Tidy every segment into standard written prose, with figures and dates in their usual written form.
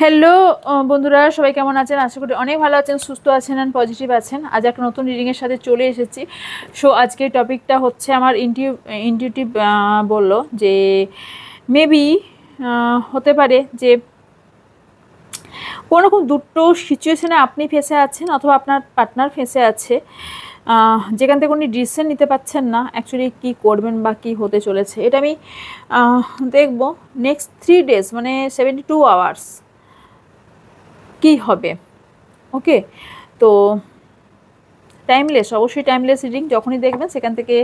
Hello বন্ধুরা, সবাই কেমন আছেন? আশা করি অনেক ভালো আছেন, সুস্থ আছেন অ্যান্ড পজিটিভ আছেন। আজ একটা নতুন রিডিংয়ের সাথে চলে এসেছি। সো আজকের টপিকটা হচ্ছে আমার ইনটিউটিভ বললো যে মেবি হতে পারে যে কোনোরকম দুটো সিচুয়েশানে আপনি ফেসে আছেন অথবা আপনার পার্টনার ফেসে আছে, যেখান থেকে উনি ডিসিশন নিতে পারছেন না অ্যাকচুয়ালি কী করবেন বা কী হতে চলেছে। এটা আমি দেখব নেক্সট 3 days, মানে 72 hours কী হবে। ওকে, তো টাইমলেস, অবশ্যই টাইমলেস রিডিং। যখনই দেখবেন সেখান থেকে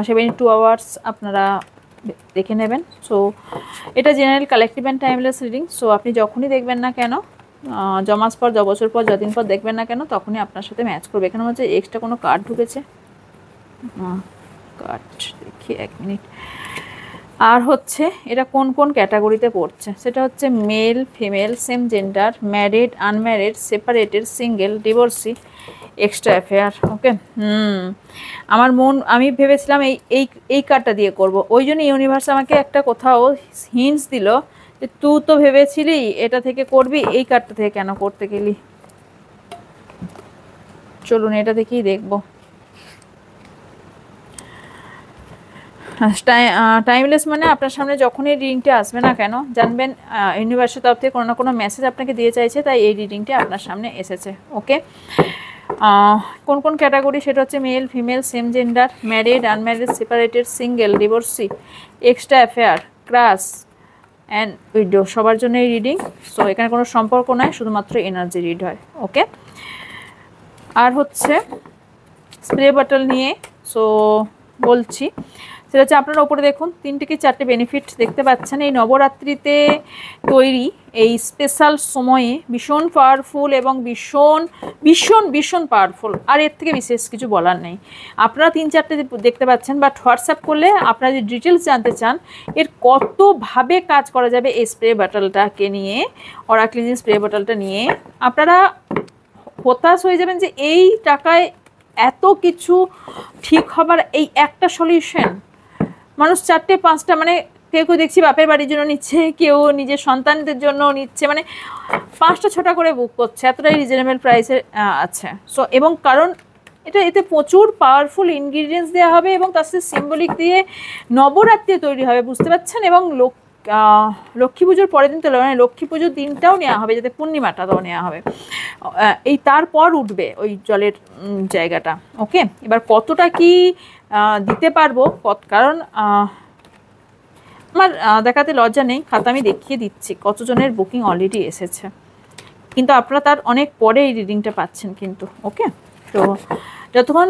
72 hours আপনারা দেখে নেবেন। সো এটা general collective and timeless reading. So আপনি যখনই দেখবেন না কেন, মাস পর, বছর পর, যদিন পর দেখবেন না কেন, তখনই আপনার সাথে ম্যাচ করবে। এখানে হচ্ছে এক্সট্রা কোনো কার্ড ঢুকেছে, কার্ড দেখি 1 মিনিট। আর হচ্ছে এটা কোন কোন ক্যাটাগরিতে পড়ছে, সেটা হচ্ছে male, female, same gender, married, unmarried, separated, single, divorcee, extra affair. Okay, আমি ভেবেছিলাম এই কার্ডটা দিয়ে করব, ওই জন্য ইউনিভার্স আমাকে একটা কোথাও হিন্টস দিল যে তুই তো ভেবেছিলি এটা থেকে করবি, এই কার্ডটা থেকে কেন করতে গেলি। চলুন এটা থেকেই দেখবো। টাইমলেস মানে আপনার সামনে যখনই রিডিংটা আসবে না কেন, জানবেন ইউনিভার্সের তরফ থেকে কোনো না কোনো মেসেজ আপনাকে দিয়ে চাইছে, তাই এই রিডিংটা আপনার সামনে এসেছে। ওকে, কোন কোন ক্যাটাগরি, সেটা হচ্ছে male, female, same gender, married, unmarried, separated, single, divorcee, extra affair, crush and widow, সবার জন্য এই রিডিং। সো এখানে কোনো সম্পর্ক নয়, শুধুমাত্র এনার্জি রিড হয়। ওকে, আর হচ্ছে স্প্রে বটল নিয়ে সো বলছি, সেটা হচ্ছে আপনারা ওপরে দেখুন 3 থেকে 4টে বেনিফিট দেখতে পাচ্ছেন। এই নবরাত্রিতে তৈরি এই স্পেশাল সময়ে ভীষণ পাওয়ারফুল এবং ভীষণ ভীষণ ভীষণ পাওয়ারফুল, আর এর থেকে বিশেষ কিছু বলার নেই। আপনারা 3-4টে দেখতে পাচ্ছেন, বাট হোয়াটসঅ্যাপ করলে আপনারা যদি ডিটেলস জানতে চান এর কতভাবে কাজ করা যাবে এই স্প্রে বটলটাকে নিয়ে, অরাক্লিজিং স্প্রে বটলটা নিয়ে, আপনারা হতাশ হয়ে যাবেন যে এই টাকায় এত কিছু ঠিক হবার এই একটা সলিউশন। মানুষ 4টে-5টা, মানে কেউ কেউ দেখছি বাপের বাড়ির জন্য নিচ্ছে, কেউ নিজের সন্তানদের জন্য নিচ্ছে, মানে 5টা-6টা করে বুক করছে, এতটাই রিজনেবল প্রাইসে আছে। সো এবং কারণ এতে প্রচুর পাওয়ারফুল ইনগ্রিডিয়েন্টস দেওয়া হবে এবং তার সাথে সিম্বলিক দিয়ে নবরাত্রি তৈরি হবে, বুঝতে পারছেন। এবং লক্ষ্মী পুজোর পরের দিন তো, মানে লক্ষ্মী পুজোর দিনটাও নেওয়া হবে, যাতে পূর্ণিমাটাও নেওয়া হবে, এই তারপর উঠবে ওই জলের জায়গাটা। ওকে, এবার কতটা কি দিতে পারবো, কারণ আমার দেখাতে লজ্জা নেই, খাতা আমি দেখিয়ে দিচ্ছি কতজনের বুকিং অলরেডি এসেছে, কিন্তু আপনারা তার অনেক পরে এই রিডিংটা পাচ্ছেন কিন্তু। ওকে, তো যতক্ষণ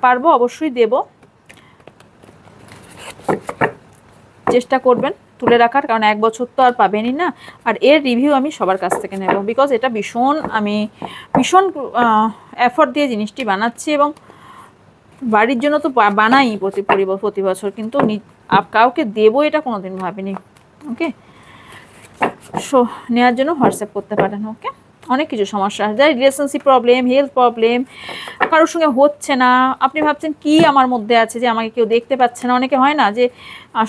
পারবো অবশ্যই দেব, চেষ্টা করবেন তুলে রাখার, কারণ 1 বছর তো আর পাবেনই না। আর এর রিভিউ আমি সবার কাছ থেকে নেব, বিকজ এটা আমি ভীষণ এফর্ট দিয়ে জিনিসটি বানাচ্ছি এবং বাড়ির জন্য তো বানাই প্রতি বছর, কিন্তু কাউকে দেবো এটা কোনোদিন ভাবিনি। ওকে, সো নেওয়ার জন্য হোয়াটসঅ্যাপ করতে পারেন। ওকে, অনেক কিছু সমস্যা যায়, রিলেশনশিপ প্রবলেম, হেলথ প্রবলেম, কারোর সঙ্গে হচ্ছে না, আপনি ভাবছেন কি আমার মধ্যে আছে যে আমাকে কেউ দেখতে পাচ্ছে না। অনেকে হয় না যে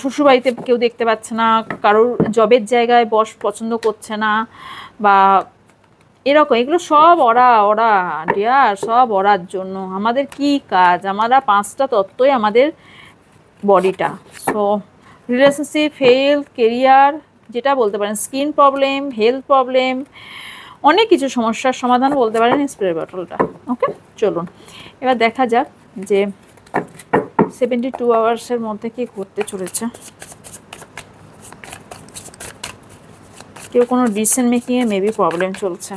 শ্বশুরবাড়িতে কেউ দেখতে পাচ্ছে না, কারোর জবের জায়গায় বস পছন্দ করছে না, বা এরকম, এগুলো সব ওরা ডিয়ার, সব ওরার জন্য। আমাদের কি কাজ, আমরা 5টা তত্ত্বই আমাদের বডিটা। সো রিলেশনশিপ, হেলথ, কেরিয়ার, যেটা বলতে পারেন, স্কিন প্রবলেম, হেলথ প্রবলেম, অনেক কিছু সমস্যার সমাধান বলতে পারেন স্প্রে বটলটা। ওকে, চলুন এবার দেখা যাক যে 72 আওয়ার্সের মধ্যে কি ঘটতে চলেছে। কেউ কোনো ডিসিশন মেকিংয়ে মেবি প্রবলেম চলছে।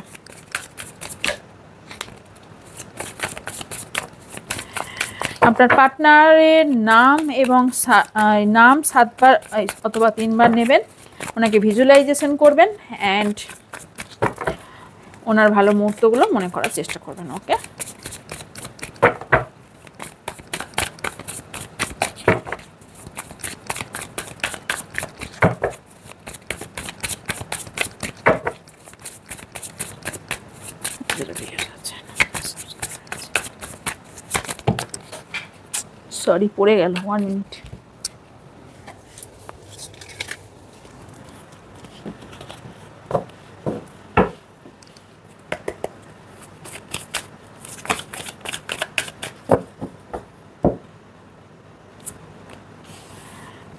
আপনার পার্টনারের নাম এবং নাম 7বার অথবা 3বার নেবেন, ওনাকে ভিজুয়ালাইজেশন করবেন অ্যান্ড ওনার ভালো মুহূর্তগুলো মনে করার চেষ্টা করবেন। ওকে, সরি পড়ে গেল, 1 minute.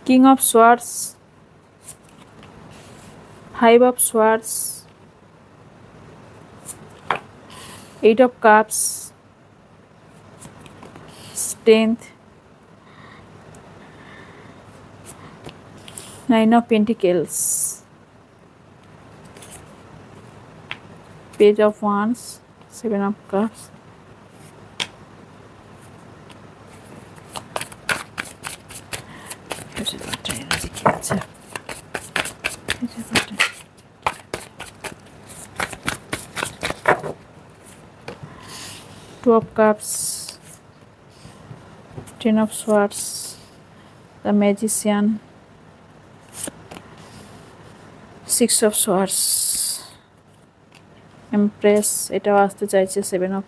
King of swords, 5 of swords, 8 of cups, strength, 9 of pentacles, page of wands, 7 of cups, Two of cups, 10 of swords, the magician, 6 of swords, empress, এটাও আসতে চাইছে 7 of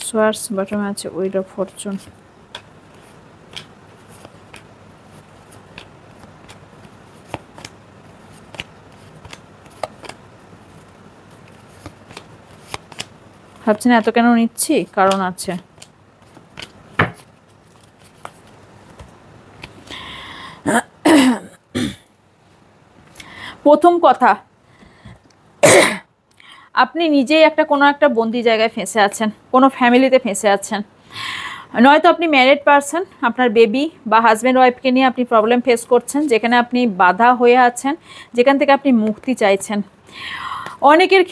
swords, বটমে আছে wheel of fortune। ভাবছেন এত কেন নিচ্ছি, কারণ আছে। প্রথম কথা, আপনি নিজেই কোনো একটা বন্দি জায়গায় ফেঁসে আছেন, কোনো ফ্যামিলিতে ফেঁসে আছেন। নয়তো আপনি ম্যারিড পারসন, আপনার বেবি বা হাজব্যান্ড ওয়াইফকে নিয়ে আপনি প্রবলেম ফেস করছেন, যেখানে আপনি বাধা হয়ে আছেন, যেখান থেকে আপনি মুক্তি চাইছেন। অনেকের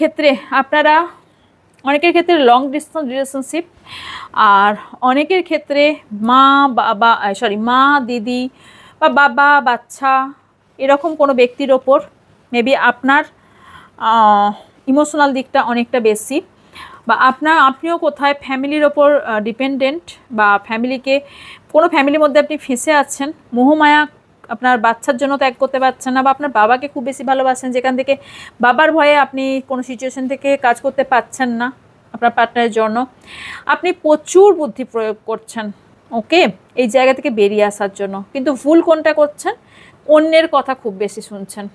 ক্ষেত্রে লং ডিস্টেন্স রিলেশনশিপ, আর অনেকের ক্ষেত্রে মা দিদি বা বাবা বাচ্চা এরকম কোনো ব্যক্তির ওপর মেবি আপনার ইমোশনাল দিকটা অনেকটা বেশি, বা আপনিও কোথায় ফ্যামিলির ওপর ডিপেন্ডেন্ট, বা কোনো ফ্যামিলির মধ্যে আপনি ফেঁসে আছেন। মোহমায়া আপনার বাচ্চার জন্য ত্যাগ করতে পারছেন না, বা আপনার বাবাকে খুব বেশি ভালোবাসেন, যেখান থেকে বাবার ভয়ে আপনি কোনো সিচুয়েশন থেকে কাজ করতে পারছেন না আপনার পার্টনারের জন্য। আপনি প্রচুর বুদ্ধি প্রয়োগ করছেন, ওকে, এই জায়গা থেকে বেরিয়ে আসার জন্য। কিন্তু ভুল কোনটা করছেন, অন্যের কথা খুব বেশি শুনছেন।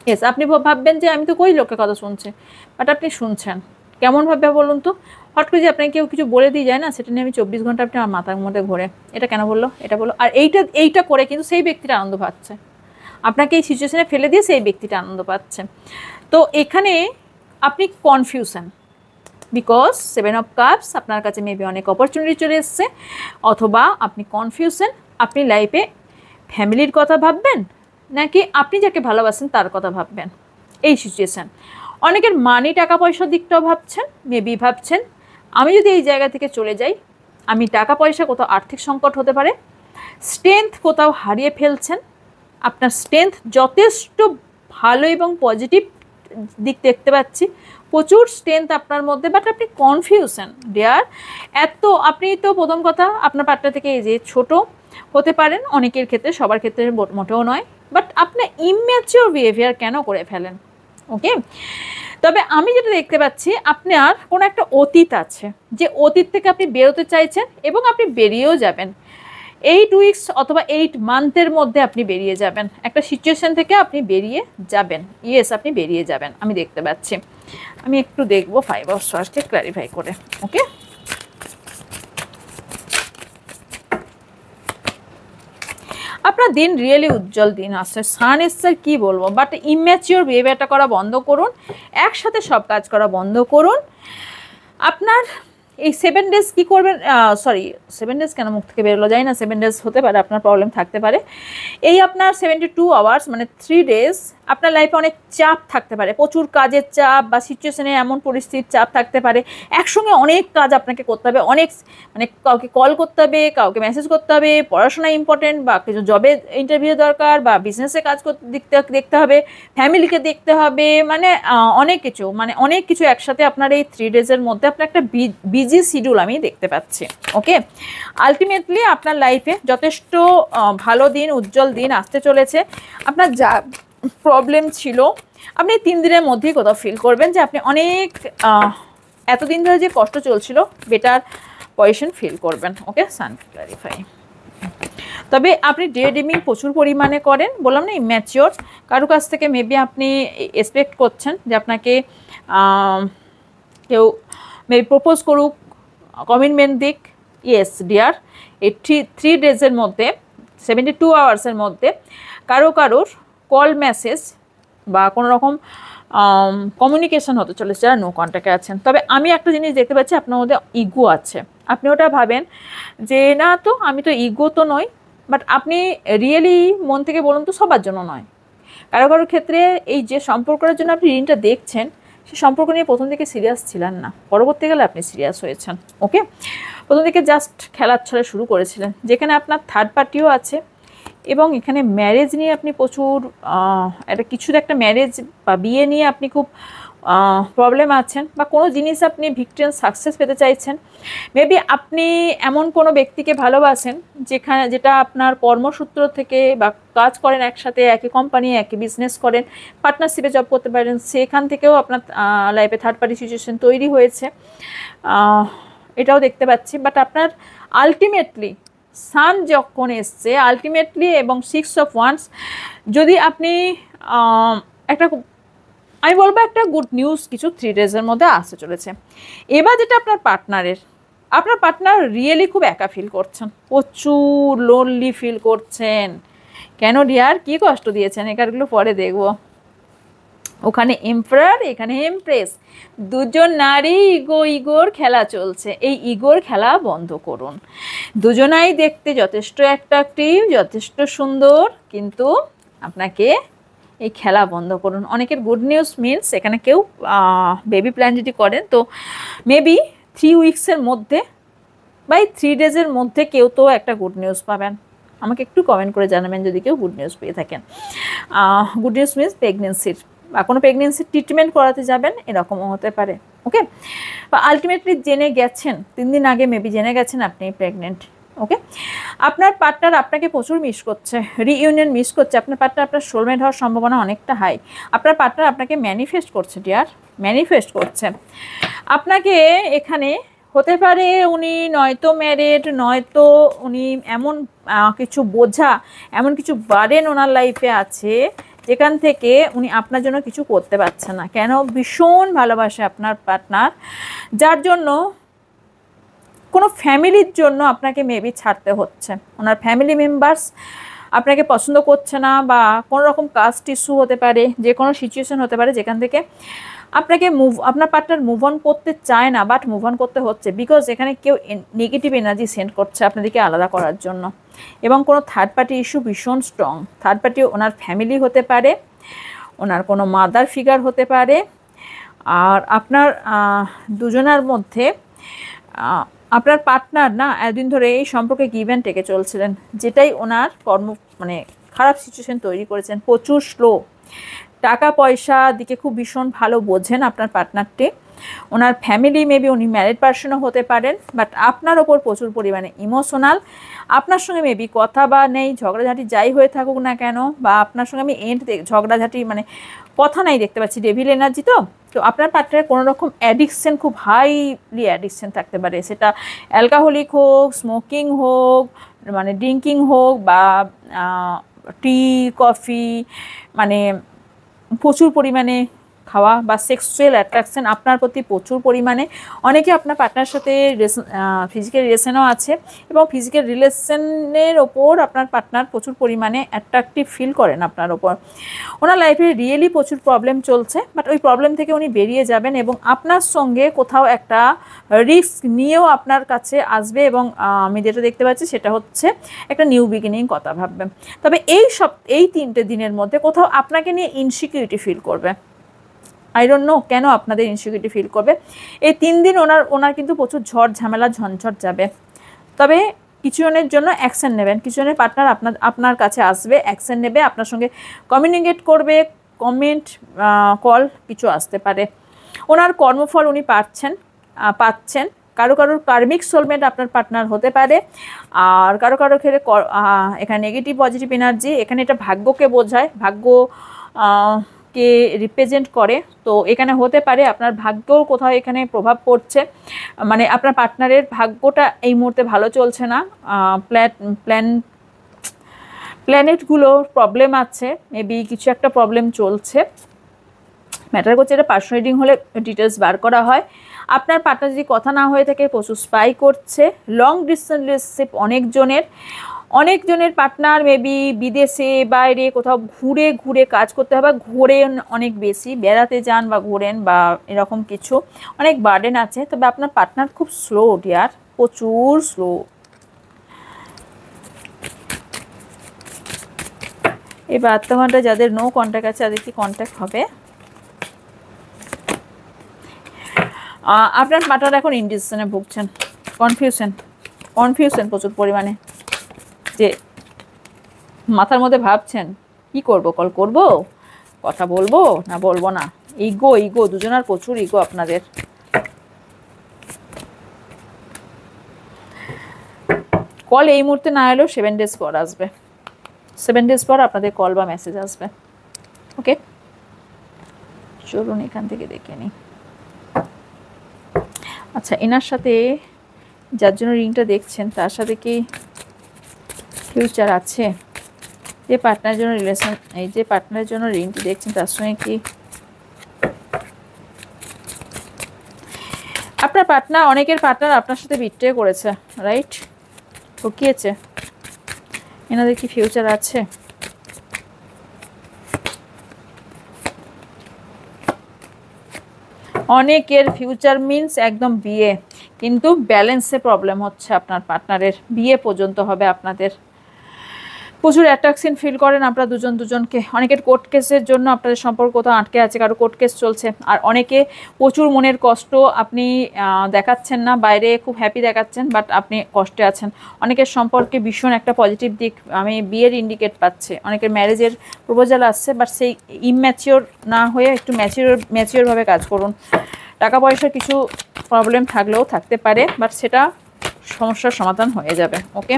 ইয়েস, আপনি ভাববেন যে আমি তো কই লোকের কথা শুনছে, বাট আপনি শুনছেন। কেমন ভাবে বলুন তো? হট করে যে আপনাকে কেউ কিছু বলে দিয়ে যায় না, সেটা নিয়ে আমি 24 ঘন্টা আপনি আমার মাথার মধ্যে ঘোরে, এটা কেন বললো, এটা বললো, আর এইটা করে কিন্তু সেই ব্যক্তিটা আনন্দ পাচ্ছে, আপনাকে এই সিচুয়েশনে ফেলে দিয়ে সেই ব্যক্তিটা আনন্দ পাচ্ছে। তো এখানে আপনি কনফিউশন, বিকজ 7 of cups আপনার কাছে মেবি অনেক অপরচুনিটি চলে এসছে, অথবা আপনি কনফিউশন, আপনি লাইফে ফ্যামিলির কথা ভাববেন নাকি আপনি যাকে ভালোবাসেন তার কথা ভাববেন, এই সিচুয়েশান। অনেকের মানি টাকা পয়সার দিকটাও ভাবছেন, মেবি ভাবছেন আমি যদি এই জায়গা থেকে চলে যাই, আমি টাকা পয়সা কোথাও আর্থিক সংকট হতে পারে। স্ট্রেংথ কোথাও হারিয়ে ফেলছেন, আপনার স্ট্রেংথ যথেষ্ট ভালো এবং পজিটিভ দিক দেখতে পাচ্ছি, প্রচুর স্ট্রেংথ আপনার মধ্যে, বাট আপনি কনফিউশন ডিয়ার। আপনি তো প্রথম কথা আপনার পার্টনার থেকে এই যে ছোটো হতে পারেন, অনেকের ক্ষেত্রে, সবার ক্ষেত্রে মোটেও নয়, বাট আপনি ইম্যাচিওর বিহেভিয়ার কেন করে ফেলেন, ওকে। তবে আমি যেটা দেখতে পাচ্ছি, আপনার কোনো একটা অতীত আছে, যে অতীত থেকে আপনি বেরোতে চাইছেন এবং আপনি বেরিয়েও যাবেন। 8 weeks অথবা 8 মান্থের মধ্যে আপনি বেরিয়ে যাবেন, একটা সিচুয়েশন থেকে আপনি বেরিয়ে যাবেন। ইয়েস, আপনি বেরিয়ে যাবেন, আমি দেখতে পাচ্ছি। আমি একটু দেখবো 5 of swordsকে ক্ল্যারিফাই করে, ওকে। আপনার দিন রিয়েলি উজ্জ্বল দিন আসছে, সান এসছে, কি বলবো, বাট ইম্যাচিওর বিহেভিয়ারটা করা বন্ধ করুন, একসাথে সব কাজ করা বন্ধ করুন। আপনার এই 7 days কী করবেন, 7 days কেন মুখ থেকে বেরোলো যায় না, 7 days হতে পারে আপনার প্রবলেম থাকতে পারে। এই আপনার 72 hours মানে 3 days আপনার লাইফে অনেক চাপ থাকতে পারে, প্রচুর কাজের চাপ বা সিচুয়েশনে এমন পরিস্থিতির চাপ থাকতে পারে, একসঙ্গে অনেক কাজ আপনাকে করতে হবে, মানে কাউকে কল করতে হবে, কাউকে মেসেজ করতে হবে, পড়াশোনা ইম্পর্টেন্ট, বা কিছু জবে ইন্টারভিউ দরকার, বা বিজনেসে কাজ দেখতে হবে, ফ্যামিলিকে দেখতে হবে, মানে অনেক কিছু একসাথে আপনার এই 3 days-এর মধ্যে আপনার একটা বিজি শিডিউল আমি দেখতে পাচ্ছি, ওকে। আলটিমেটলি আপনার লাইফে যথেষ্ট ভালো দিন, উজ্জ্বল দিন আসতে চলেছে। আপনার যা প্রবলেম ছিল আপনি 3 দিনের মধ্যেই কোথাও ফিল করবেন যে আপনি অনেক এতদিন ধরে যে কষ্ট চলছিল বেটার পজিশন ফিল করবেন, ওকে। সান ক্লারিফাই। তবে আপনি ডে ড্রিমিং প্রচুর পরিমাণে করেন, বললাম না, ইম্যাচিওর। কারো কাছ থেকে মেবি আপনি এক্সপেক্ট করছেন যে আপনাকে কেউ মেবি প্রপোজ করুক, কমিটমেন্ট দিক। ইয়েস ডিয়ার, এই 3 days-এর মধ্যে 72 আওয়ার্সের মধ্যে কারোর কল মেসেজ বা কোনো রকম কমিউনিকেশন হতে চলেছে যারা নো কন্ট্যাক্টে আছেন। তবে আমি একটা জিনিস দেখতে পাচ্ছি, আপনার মধ্যে ইগো আছে। আপনি ওটা ভাবেন যে না তো আমি তো ইগো তো নই, বাট আপনি রিয়েলি মন থেকে বলুন তো সবার জন্য নয়। কারোর ক্ষেত্রে এই যে সম্পর্কের জন্য আপনি ঋণটা দেখছেন, সে সম্পর্ক নিয়ে প্রথম দিকে সিরিয়াস ছিলেন না, পরবর্তীকালে আপনি সিরিয়াস হয়েছেন। ওকে, প্রথম দিকে জাস্ট খেলার ছলে শুরু করেছিলেন, যেখানে আপনার থার্ড পার্টিও আছে এবং এখানে ম্যারেজ নিয়ে আপনি প্রচুর একটা ম্যারেজ বা বিয়ে নিয়ে আপনি খুব প্রবলেম আছেন, বা কোনো জিনিস আপনি ভিক্টিম সাকসেস পেতে চাইছেন। মেবি আপনি এমন কোনো ব্যক্তিকে ভালোবাসেন যেটা আপনার কর্মসূত্র থেকে বা কাজ করেন একসাথে, একই কোম্পানি একই বিজনেস করেন, পার্টনারশিপে জব করতে পারেন, সেখান থেকেও আপনার লাইফে থার্ড পার্টি সিচুয়েশন তৈরি হয়েছে, এটাও দেখতে পাচ্ছি। বাট আপনার আলটিমেটলি সান যখন এসছে আলটিমেটলি এবং 6 অফ ওয়ান্স, যদি আপনি আমি বলবো একটা গুড নিউজ কিছু 3 ডেজের মধ্যে আসতে চলেছে। এবার যেটা আপনার পার্টনার রিয়েলি খুব একা ফিল করছেন, প্রচুর লোনলি ফিল করছেন। কেন ডিয়ার, কী কষ্ট দিয়েছেন একারগুলো পরে দেখব। ওখানে এম্পারার, এখানে এমপ্রেস, দুজন নারী ইগোর খেলা চলছে। এই ইগোর খেলা বন্ধ করুন। দুজনাই দেখতে যথেষ্ট অ্যাট্রাক্টিভ, যথেষ্ট সুন্দর, কিন্তু আপনাকে এই খেলা বন্ধ করুন। অনেকের গুড নিউজ মিনস এখানে কেউ বেবি প্ল্যান যদি করেন তো মেবি 3 উইক্সের মধ্যে বাই 3 ডেজের মধ্যে কেউ তো একটা গুড নিউজ পাবেন। আমাকে একটু কমেন্ট করে জানাবেন যদি কেউ গুড নিউজ পেয়ে থাকেন। গুড নিউজ মিনস প্রেগনেন্সির বা কোনো প্রেগনেন্সির ট্রিটমেন্ট করাতে যাবেন, এরকমও হতে পারে। ওকে, বা আলটিমেটলি জেনে গেছেন 3 দিন আগে মেবি জেনে গেছেন আপনি প্রেগনেন্ট। ওকে, আপনার পার্টনার আপনাকে প্রচুর মিস করছে, রিইউনিয়ন মিস করছে। আপনার পার্টনার আপনার সোলমেট হওয়ার সম্ভাবনা অনেকটা হাই। আপনার পার্টনার আপনাকে ম্যানিফেস্ট করছে ডিয়ার, ম্যানিফেস্ট করছে আপনাকে। এখানে হতে পারে উনি নয়তো ম্যারিড, নয়তো উনি এমন কিছু বোঝা, এমন কিছু বার্ডেন ওনার লাইফে আছে যেখান থেকে উনি আপনার জন্য কিছু করতে পারছেন না। কেন? ভীষণ ভালোবাসে আপনার পার্টনার, যার জন্য কোনো ফ্যামিলির জন্য আপনাকে মেবি ছাড়তে হচ্ছে। ওনার ফ্যামিলি মেম্বার্স আপনাকে পছন্দ করছে না, বা কোনো রকম কাস্ট ইস্যু হতে পারে, যে কোনো সিচুয়েশন হতে পারে যেখান থেকে আপনাকে আপনার পার্টনার মুভ অন করতে চায় না, বাট মুভ অন করতে হচ্ছে বিকজ এখানে কেউ নেগেটিভ এনার্জি সেন্ড করছে আপনাদেরকে আলাদা করার জন্য। এবং কোনো থার্ড পার্টি ইস্যু ভীষণ স্ট্রং। থার্ড পার্টি ওনার ফ্যামিলি হতে পারে, ওনার কোনো মাদার ফিগার হতে পারে, আর আপনার দুজনের মধ্যে আপনার পার্টনার না এতদিন ধরে এই সম্পর্কে গিভ অ্যান্ড টেকে চলছিলেন, যেটাই ওনার খারাপ সিচুয়েশন তৈরি করেছেন। প্রচুর স্লো, টাকা পয়সা দিকে খুব ভীষণ ভালো বোঝেন আপনার পার্টনারটি। ওনার ফ্যামিলি মেবি উনি ম্যারিড পার্সনও হতে পারেন, বাট আপনার ওপর প্রচুর পরিমাণে ইমোশনাল। আপনার সঙ্গে মেবি কথা বা নেই, ঝগড়াঝাটি যাই হয়ে থাকুক না কেন, বা আপনার সঙ্গে আমি ঝগড়াঝাটি মানে কথা নাই দেখতে পাচ্ছি, ডেভিল এনার্জি। তো আপনার পার্টনারের কোনো রকম অ্যাডিকশন, খুব হাইলি অ্যাডিকশন থাকতে পারে, সেটা অ্যালকোহলিক হোক, স্মোকিং হোক, মানে ড্রিঙ্কিং হোক, বা টি কফি, মানে প্রচুর পরিমাণে খাওয়া, বা সেক্সুয়াল অ্যাট্রাকশন আপনার প্রতি প্রচুর পরিমাণে। অনেকে আপনার পার্টনার সাথে ফিজিক্যাল রিলেশনও আছে, এবং ফিজিক্যাল রিলেশনের ওপর আপনার পার্টনার প্রচুর পরিমাণে অ্যাট্রাকটিভ ফিল করেন আপনার ওপর। ওনার লাইফে রিয়েলি প্রচুর প্রবলেম চলছে, বাট ওই প্রবলেম থেকে উনি বেরিয়ে যাবেন এবং আপনার সঙ্গে কোথাও একটা রিস্ক নিয়েও আপনার কাছে আসবে। এবং আমি যেটা দেখতে পাচ্ছি সেটা হচ্ছে একটা নিউ বিগিনিং কথা ভাববেন। তবে এই 3টে দিনের মধ্যে কোথাও আপনাকে নিয়ে ইনসিকিউরিটি ফিল করবে। আই ডোন্ট নো কেন আপনাদের ইনসিকিউরিটি ফিল করবে। এই 3 দিন ওনার কিন্তু প্রচুর ঝড় ঝামেলা ঝঞ্ঝট যাবে। তবে কিছুজনের জন্য অ্যাকশন নেবেন, কিছুজনের পার্টনার আপনার কাছে আসবে, অ্যাকশন নেবে, আপনার সঙ্গে কমিউনিকেট করবে, কমেন্ট কল কিছু আসতে পারে। ওনার কর্মফল উনি পাচ্ছেন। কারোর কার্মিক সোলমেট আপনার পার্টনার হতে পারে, আর কারো ক্ষেত্রে এখানে নেগেটিভ পজিটিভ এনার্জি, এখানে এটা ভাগ্যকে বোঝায়, ভাগ্যকে রিপ্রেজেন্ট করে। তো এখানে হতে পারে আপনার ভাগ্যও কোথাও এখানে প্রভাব পড়ছে, মানে আপনার পার্টনারের ভাগ্যটা এই মুহূর্তে ভালো চলছে না, প্ল্যানেটগুলোর প্রবলেম আছে, মেবি কিছু একটা প্রবলেম চলছে। ম্যাটার করছে এটা পার্সোনাল রিডিং হলে ডিটেলস বার করা হয়। আপনার পার্টনার যদি কথা না হয়ে থাকে, প্রচুর স্পাই করছে, লং ডিস্টেন্স রিলেশনশিপ অনেকজনের, অনেকজনের পার্টনার মেবি বিদেশে বাইরে কোথাও ঘুরে ঘুরে কাজ করতে হবে, ঘোরেন অনেক বেশি, বেড়াতে যান বা ঘোরেন বা এরকম কিছু, অনেক বার্ডেন আছে। তবে আপনার পার্টনার খুব স্লো ডিয়ার, প্রচুর স্লো। এই বর্তমানটা যাদের নো কন্ট্যাক্ট আছে তাদের কি কন্ট্যাক্ট হবে? আপনার পার্টনার এখন ইনডিসিশনে ভুগছেন, কনফিউশন প্রচুর পরিমাণে, যে মাথার মধ্যে ভাবছেন কি করব, কল করব, কথা বলবো না বলবো না, ইগো দুজনের প্রচুর ইগো আপনাদের। কল এই মুহূর্তে না এলেও 7 days পর আসবে, 7 days পর আপনাদের কল বা মেসেজ আসবে। ওকে, চলুন এখান থেকে দেখে নিই। আচ্ছা, এনার সাথে যার জন্য রিংটা দেখছেন তার সাথে কি ফিউচার আছে? যে পার্টনারের জন্য রিলেশন, এই যে পার্টনারের জন্য রিংটি দেখছেন তার সঙ্গে কি আপনার পার্টনার, অনেকের পার্টনার আপনার সাথে বিট্রে করেছে, রাইট, ঠকিয়েছে। এনাদের কি ফিউচার আছে? অনেকের ফিউচার মিন্স একদম বিয়ে, কিন্তু ব্যালেন্সে প্রবলেম হচ্ছে আপনার পার্টনারের। বিয়ে পর্যন্ত হবে আপনাদের, প্রচুর অ্যাট্রাকশন ফিল করেন আপনারা দুজন দুজনকে। অনেকের কোর্ট কেসের জন্য আপনাদের সম্পর্ক কোথাও আটকে আছে, কারো কোর্ট কেস চলছে। আর অনেকে প্রচুর মনের কষ্ট আপনি দেখাচ্ছেন না, বাইরে খুব হ্যাপি দেখাচ্ছেন, বাট আপনি কষ্টে আছেন। অনেকের সম্পর্কে ভীষণ একটা পজিটিভ দিক আমি বিয়ের ইন্ডিকেট পাচ্ছে, অনেকের ম্যারেজের প্রপোজাল আসছে, বাট সেই ইম্যাচিওর না হয়ে একটু ম্যাচিওরভাবে কাজ করুন। টাকা পয়সার কিছু প্রবলেম থাকলেও থাকতে পারে, বাট সেটা সমস্যার সমাধান হয়ে যাবে। ওকে,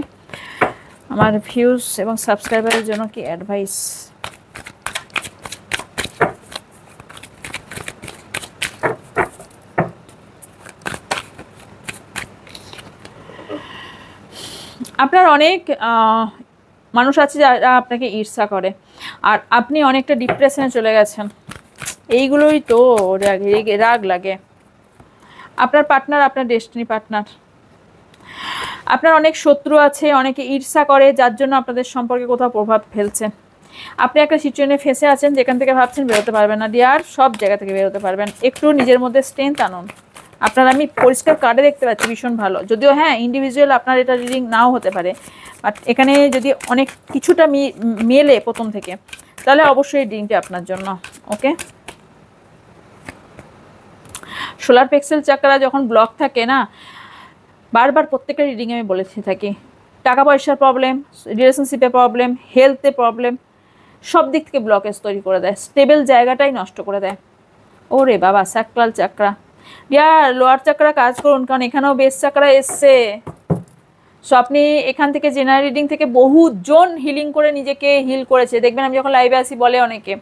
আমার ভিউজ এবং সাবস্ক্রাইবারের জন্য কি অ্যাডভাইস? আপনার অনেক মানুষ আছে যারা আপনাকে ঈর্ষা করে, আর আপনি অনেকটা ডিপ্রেশনে চলে গেছেন। এইগুলোই তো রাগ লাগে। আপনার পার্টনার আপনার ডেস্টিনি পার্টনার। আপনার অনেক শত্রু আছে, অনেকে ঈর্ষা করে, যার জন্য আপনাদের সম্পর্কে কোথাও প্রভাব ফেলছে। আপনি একটা সিচুয়েশনে ফেসে আছেন যেখান থেকে ভাবছেন বেরোতে পারবেন না। ডিয়ার, সব জায়গা থেকে বেরোতে পারবেন, একটু নিজের মধ্যে স্ট্রেংথ আনুন। আপনার আমি পরিষ্কার কার্ডে দেখতে পাচ্ছি ভীষণ ভালো, যদিও হ্যাঁ ইন্ডিভিজুয়াল আপনার এটা রিডিং নাও হতে পারে, বাট এখানে যদি অনেক কিছুটা মেলে প্রথম থেকে, তাহলে অবশ্যই রিডিংটি আপনার জন্য। ওকে, সোলার প্লেক্সাস চাকরা যখন ব্লক থাকে না, বারবার প্রত্যেকটা রিডিংয়ে আমি বলে থাকি, টাকা পয়সার প্রবলেম, রিলেশনশিপে প্রবলেম, হেলথে প্রবলেম, সব দিক থেকে ব্লকেজ তৈরি করে দেয়, স্টেবল জায়গাটাই নষ্ট করে দেয়। ওরে বাবা, স্যাক্রাল চাকরা, ইয়ার লোয়ার চাকরা কাজ করুন, কারণ এখানেও বেস চাকরা এসছে। সো আপনি এখান থেকে জেনারেল রিডিং থেকে বহুজন হিলিং করে নিজেকে হিল করেছে, দেখবেন আমি যখন লাইভে আসি বলে অনেকে।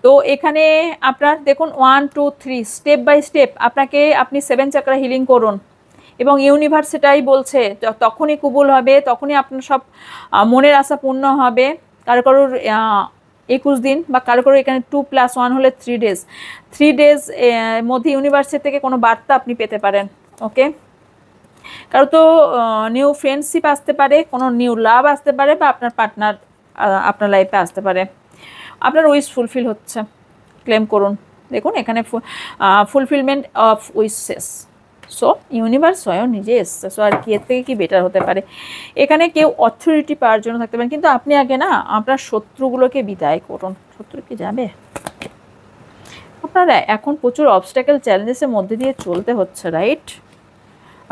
তো এখানে আপনার দেখুন 1 2 3 স্টেপ বাই স্টেপ আপনি 7 চাকরা হিলিং করুন, এবং ইউনিভার্স সেটাই বলছে, তখনই কবুল হবে, তখনই আপনার সব মনের আশা পূর্ণ হবে। কারো কারোর 21 দিন, বা কারো কারো এখানে 2 + 1 হলে 3 days, 3 days মধ্যে ইউনিভার্সের থেকে কোনো বার্তা আপনি পেতে পারেন। ওকে, কারো তো নিউ ফ্রেন্ডশিপ আসতে পারে, কোনো নিউ লাভ আসতে পারে, বা আপনার পার্টনার আপনার লাইফে আসতে পারে। আপনার উইশ ফুলফিল হচ্ছে, ক্লেম করুন। দেখুন এখানে fulfilment of wishes. So universe স্বয়ং নিজে এসছে, সো আর কি এর থেকে কি বেটার হতে পারে। এখানে কেউ অথরিটি পাওয়ার জন্য থাকতে পারেন, কিন্তু আপনি আগে না আপনার শত্রুগুলোকে বিদায় করুন। শত্রু কি যাবে? আপনারা এখন প্রচুর অবস্ট্যাকেল চ্যালেঞ্জেসের মধ্যে দিয়ে চলতে হচ্ছে, রাইট?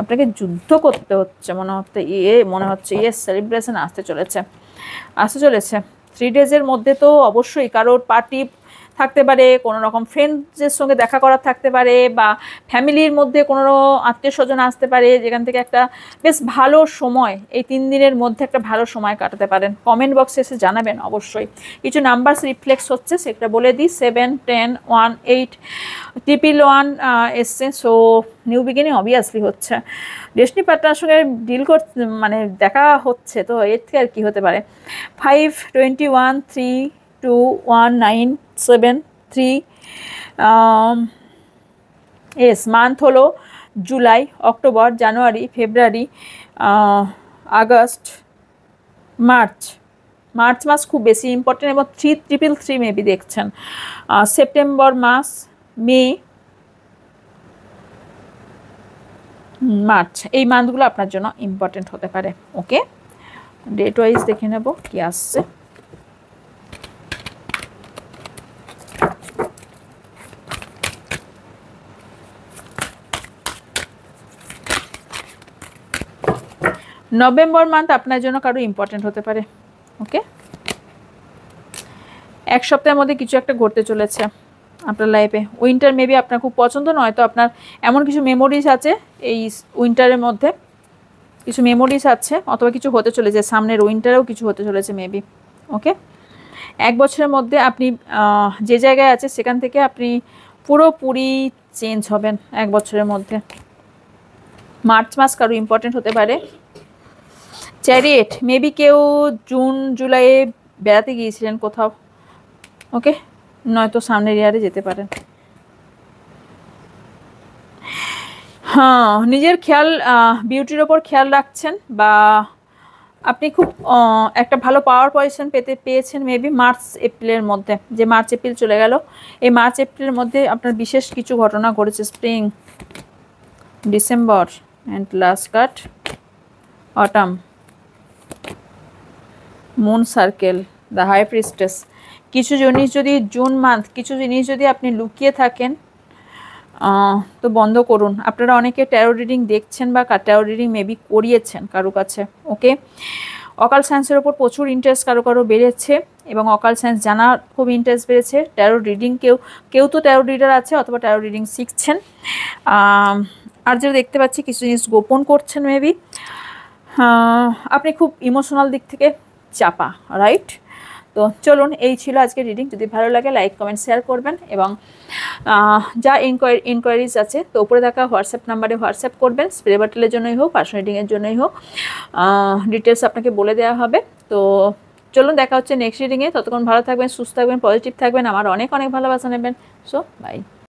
আপনাকে যুদ্ধ করতে হচ্ছে, মনে হচ্ছে সেলিব্রেশন আসতে চলেছে। 3 days মধ্যে তো অবশ্যই কারোর পার্টি থাকতে পারে, কোনো রকম ফ্রেন্ডসের সঙ্গে দেখা করার থাকতে পারে, বা ফ্যামিলির মধ্যে কোনো আত্মীয় স্বজন আসতে পারে, যেখান থেকে একটা বেশ ভালো সময়, এই 3 দিনের মধ্যে একটা ভালো সময় কাটাতে পারেন। কমেন্ট বক্সে এসে জানাবেন অবশ্যই। কিছু নাম্বারস রিফ্লেক্স হচ্ছে, সেটা বলে দিই। 7 10 1 8 111 এসছে। সো নিউ বিগিনিং অবভিয়াসলি হচ্ছে, ডেস্টিনি পার্টনার সঙ্গে ডিল করতে, মানে দেখা হচ্ছে, তো এর থেকে আর কি হতে পারে। 5 21 3 2 1 9 7 3 মান্থ হলো জুলাই, অক্টোবর, জানুয়ারি, ফেব্রুয়ারি, আগস্ট, মার্চ, মার্চ মাস খুব বেশি ইম্পর্টেন্ট এবং 333 মেবি দেখছেন। সেপ্টেম্বর মাস, মে, মার্চ, এই মান্থগুলো আপনার জন্য ইম্পর্টেন্ট হতে পারে। ওকে, ডেট ওয়াইজ দেখে নেব কি আসছে। নভেম্বর মান্থ আপনার জন্য কারো ইম্পর্টেন্ট হতে পারে। ওকে, এক সপ্তাহের মধ্যে কিছু একটা ঘটতে চলেছে আপনার লাইফে। উইন্টার মেবি আপনার খুব পছন্দ নয়, তো আপনার এমন কিছু মেমোরিজ আছে এই উইন্টারের মধ্যে, কিছু মেমোরিজ আছে অথবা কিছু হতে চলেছে, সামনের উইন্টারেও কিছু হতে চলেছে মেবি। ওকে, এক বছরের মধ্যে আপনি যে জায়গায় আছে সেখান থেকে আপনি পুরোপুরি চেঞ্জ হবেন এক বছরের মধ্যে। মার্চ মাস কারো ইম্পর্টেন্ট হতে পারে। চ্যারিয়েট, মেবি কেউ জুন জুলাইয়ে বেড়াতে গিয়েছিলেন কোথাও। ওকে, নয়তো সামনের ইয়ারে যেতে পারেন। হ্যাঁ, নিজের খেয়াল, বিউটির ওপর খেয়াল রাখছেন, বা আপনি খুব একটা ভালো পাওয়ার পজিশন পেয়েছেন মেবি মার্চ এপ্রিলের মধ্যে। যে মার্চ এপ্রিল চলে গেল, এই মার্চ এপ্রিলের মধ্যে আপনার বিশেষ কিছু ঘটনা ঘটেছে। Spring, December and last card autumn, moon circle, the high priestess. কিছু জিনিস যদি জুন মান্থ, কিছু জিনিস যদি আপনি লুকিয়ে থাকেন তো বন্ধ করুন। আপনারা অনেকে ট্যারো রিডিং দেখছেন বা ট্যারো রিডিং মেবি করিয়েছেন কারো কাছে। ওকে, অকাল সায়েন্সের ওপর প্রচুর ইন্টারেস্ট কারো কারো বেড়েছে এবং অকাল সায়েন্স জানার খুব ইন্টারেস্ট বেড়েছে। ট্যারো রিডিং কেউ তো ট্যারো রিডার আছে অথবা ট্যারো রিডিং শিখছেন। আর যেটা দেখতে পাচ্ছি কিছু জিনিস গোপন করছেন মেবি। আপনি খুব ইমোশনাল দিক থেকে চাপা, রাইট? তো চলুন, এই ছিল আজকে রিডিং। যদি ভালো লাগে লাইক কমেন্ট শেয়ার করবেন এবং যা ইনকোয়ারিজ আছে তো উপরে দেখা হোয়াটসঅ্যাপ নাম্বারে হোয়াটসঅ্যাপ করবেন। স্প্রে বাটলের জন্যই হোক, পার্সোনাল রিডিংয়ের জন্যই হোক, ডিটেলস আপনাকে বলে দেওয়া হবে। তো চলুন, দেখা হচ্ছে নেক্সট রিডিংয়ে। ততক্ষণ ভালো থাকবেন, সুস্থ থাকবেন, পজিটিভ থাকবেন, আমার অনেক অনেক ভালোবাসা নেবেন। So by.